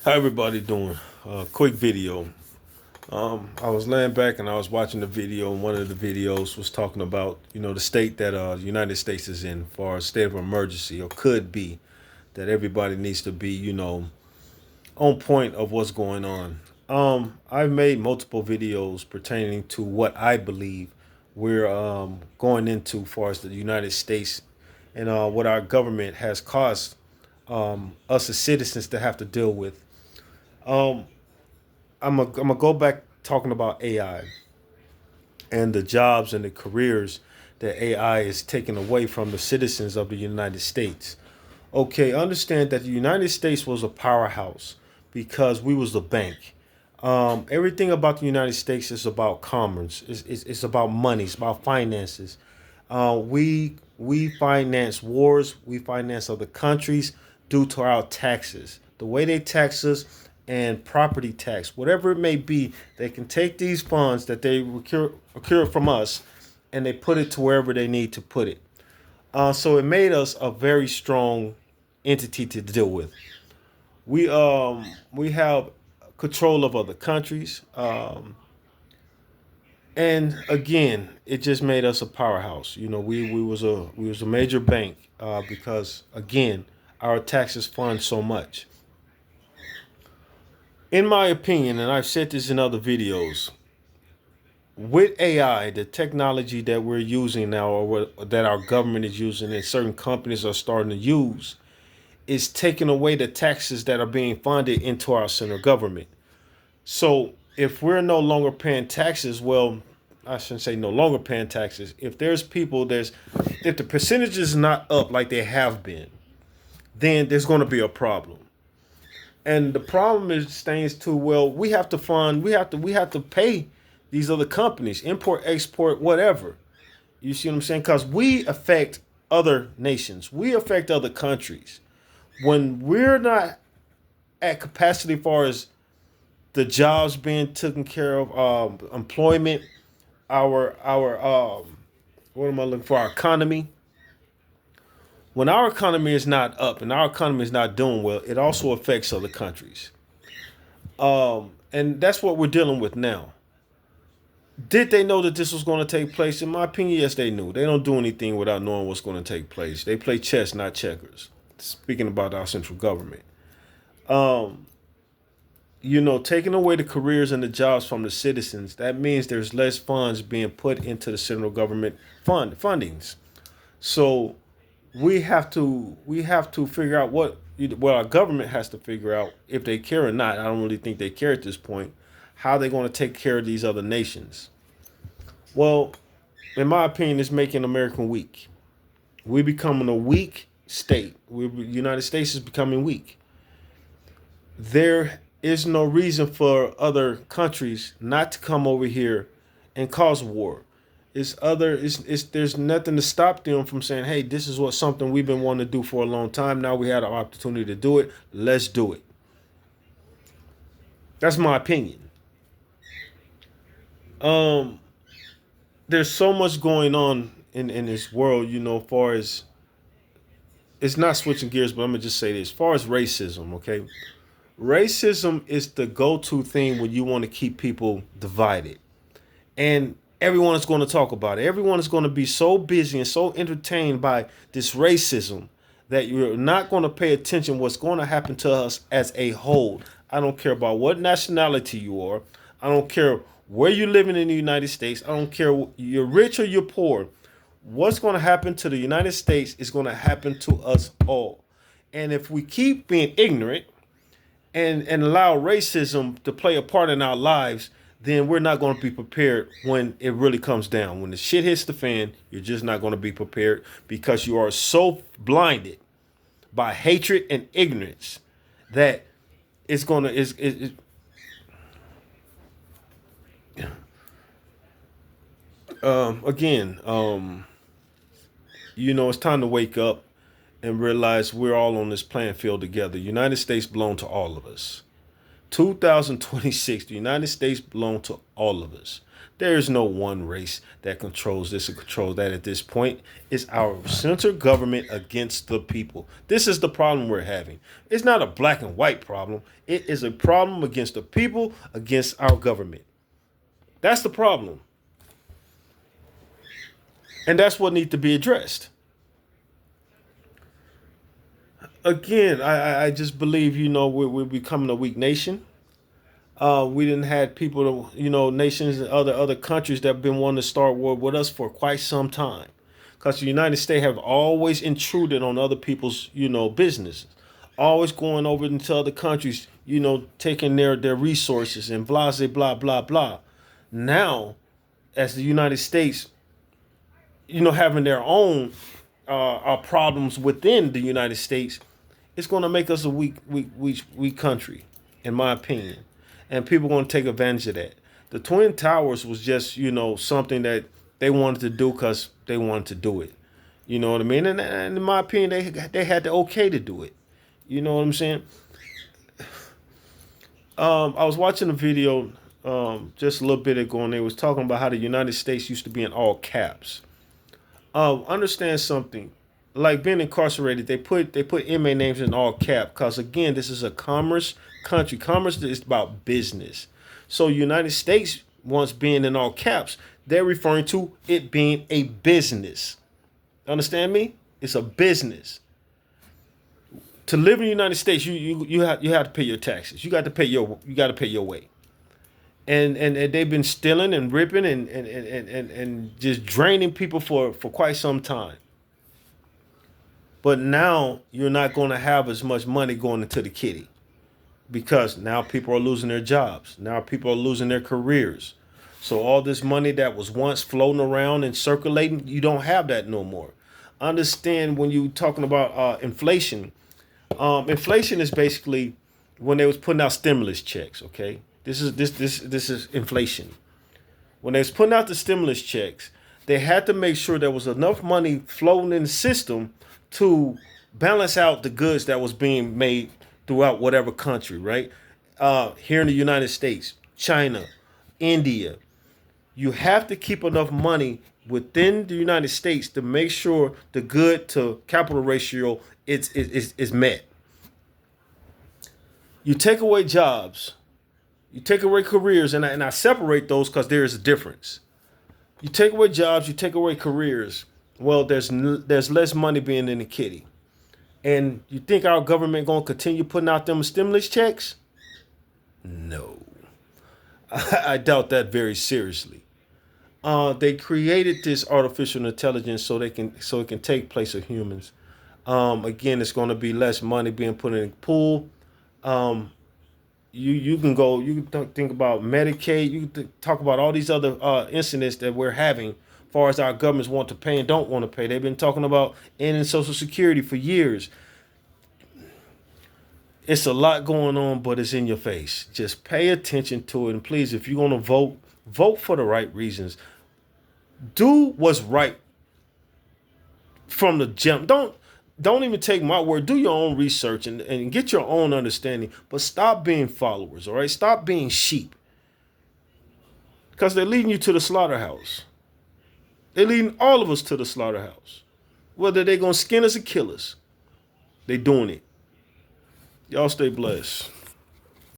How everybody doing? Quick video. I was laying back and I was watching the video, and one of the videos was talking about, the state that the United States is in for a state of emergency, or could be, that everybody needs to be, on point of what's going on. I've made multiple videos pertaining to what I believe we're going into far as the United States and what our government has caused us as citizens to have to deal with. Um, I'm gonna go back talking about AI and the jobs and the careers that AI is taking away from the citizens of the United States. Okay, understand that the United States was a powerhouse because we was the bank. Everything about the United States is about commerce. It's about money. It's about finances. We finance wars. We finance other countries due to our taxes. The way they tax us and property tax, whatever it may be, they can take these funds that they procure from us and they put it to wherever they need to put it. So it made us a very strong entity to deal with. We have control of other countries, and again, it just made us a powerhouse. We was a major bank because again, our taxes fund so much. In my opinion, and I've said this in other videos, with AI, the technology that we're using now, or that our government is using, and certain companies are starting to use, is taking away the taxes that are being funded into our central government. So if we're no longer paying taxes, well, I shouldn't say no longer paying taxes. If the percentage is not up like they have been, then there's going to be a problem. And the problem is stands to, well, we have to pay these other companies, import, export, whatever. You see what I'm saying? Because we affect other nations, we affect other countries. When we're not at capacity, far as the jobs being taken care of, employment, our what am I looking for? Our economy. When our economy is not up and our economy is not doing well, it also affects other countries. And that's what we're dealing with now. Did they know that this was going to take place? In my opinion, yes, they knew. They don't do anything without knowing what's going to take place. They play chess, not checkers. Speaking about our central government, um, taking away the careers and the jobs from the citizens, that means there's less funds being put into the central government fundings. So we have to figure out what our government has to figure out, if they care or not. I don't really think they care at this point. How they going to take care of these other nations? Well, in my opinion, it's making America weak. We becoming a weak state. United States is becoming weak. There is no reason for other countries not to come over here and cause war. It's there's nothing to stop them from saying, hey, this is what something we've been wanting to do for a long time. Now we had an opportunity to do it. Let's do it. That's my opinion. Um, there's so much going on in this world, far as, it's not switching gears, but I'm gonna just say this. As far as racism, okay? Racism is the go-to thing when you want to keep people divided. And everyone is going to talk about it. Everyone is going to be so busy and so entertained by this racism that you're not going to pay attention what's going to happen to us as a whole. I don't care about what nationality you are. I don't care where you're living in the United States. I don't care you're rich or you're poor. What's going to happen to the United States is going to happen to us all. And if we keep being ignorant and allow racism to play a part in our lives, then we're not going to be prepared when it really comes down. When the shit hits the fan, you're just not going to be prepared because you are so blinded by hatred and ignorance that it's going to again, it's time to wake up and realize we're all on this playing field together. United States belong to all of us. 2026, the United States belong to all of us. There is no one race that controls this or controls that at this point. It's our central government against the people. This is the problem we're having. It's not a black and white problem. It is a problem against the people, against our government. That's the problem. And that's what needs to be addressed. Again, I just believe, we're becoming a weak nation. We didn't had people, nations and other countries that have been wanting to start war with us for quite some time, because the United States have always intruded on other people's, business, always going over into other countries, taking their resources and blah, blah, blah, blah. Now, as the United States, having their own problems within the United States, it's going to make us a weak country, in my opinion. And people are going to take advantage of that. The Twin Towers was just, something that they wanted to do because they wanted to do it. You know what I mean? And in my opinion, they had the okay to do it. You know what I'm saying? I was watching a video just a little bit ago, and they was talking about how the United States used to be in all caps. Understand something. Like being incarcerated, they put inmate names in all cap because, again, this is a commerce country. Commerce is about business. So United States, once being in all caps, they're referring to it being a business. Understand me? It's a business. To live in the United States, you have to pay your taxes. You got to pay your way. And they've been stealing and ripping and just draining people for quite some time. But now you're not going to have as much money going into the kitty, because now people are losing their jobs. Now people are losing their careers. So all this money that was once floating around and circulating, you don't have that no more. Understand, when you're talking about inflation, inflation is basically when they was putting out stimulus checks. Okay, this is inflation. When they was putting out the stimulus checks, they had to make sure there was enough money flowing in the system to balance out the goods that was being made throughout whatever country, right? Here in the United States, China, India, you have to keep enough money within the United States to make sure the good to capital ratio is met. You take away jobs, you take away careers, and I separate those because there is a difference. You take away jobs, you take away careers. Well, there's less money being in the kitty. And you think our government going to continue putting out them stimulus checks? No. I doubt that very seriously. They created this artificial intelligence so it can take place of humans. Again, it's going to be less money being put in the pool. You can think about Medicaid. You can talk about all these other incidents that we're having, far as our governments want to pay and don't want to pay. They've been talking about ending Social Security for years. It's a lot going on, but it's in your face. Just pay attention to it. And please, if you're going to vote for the right reasons. Do what's right from the jump. Don't even take my word. Do your own research and get your own understanding. But stop being followers, all right? Stop being sheep. Because they're leading you to the slaughterhouse. They're leading all of us to the slaughterhouse. Whether they're going to skin us or kill us, they're doing it. Y'all stay blessed.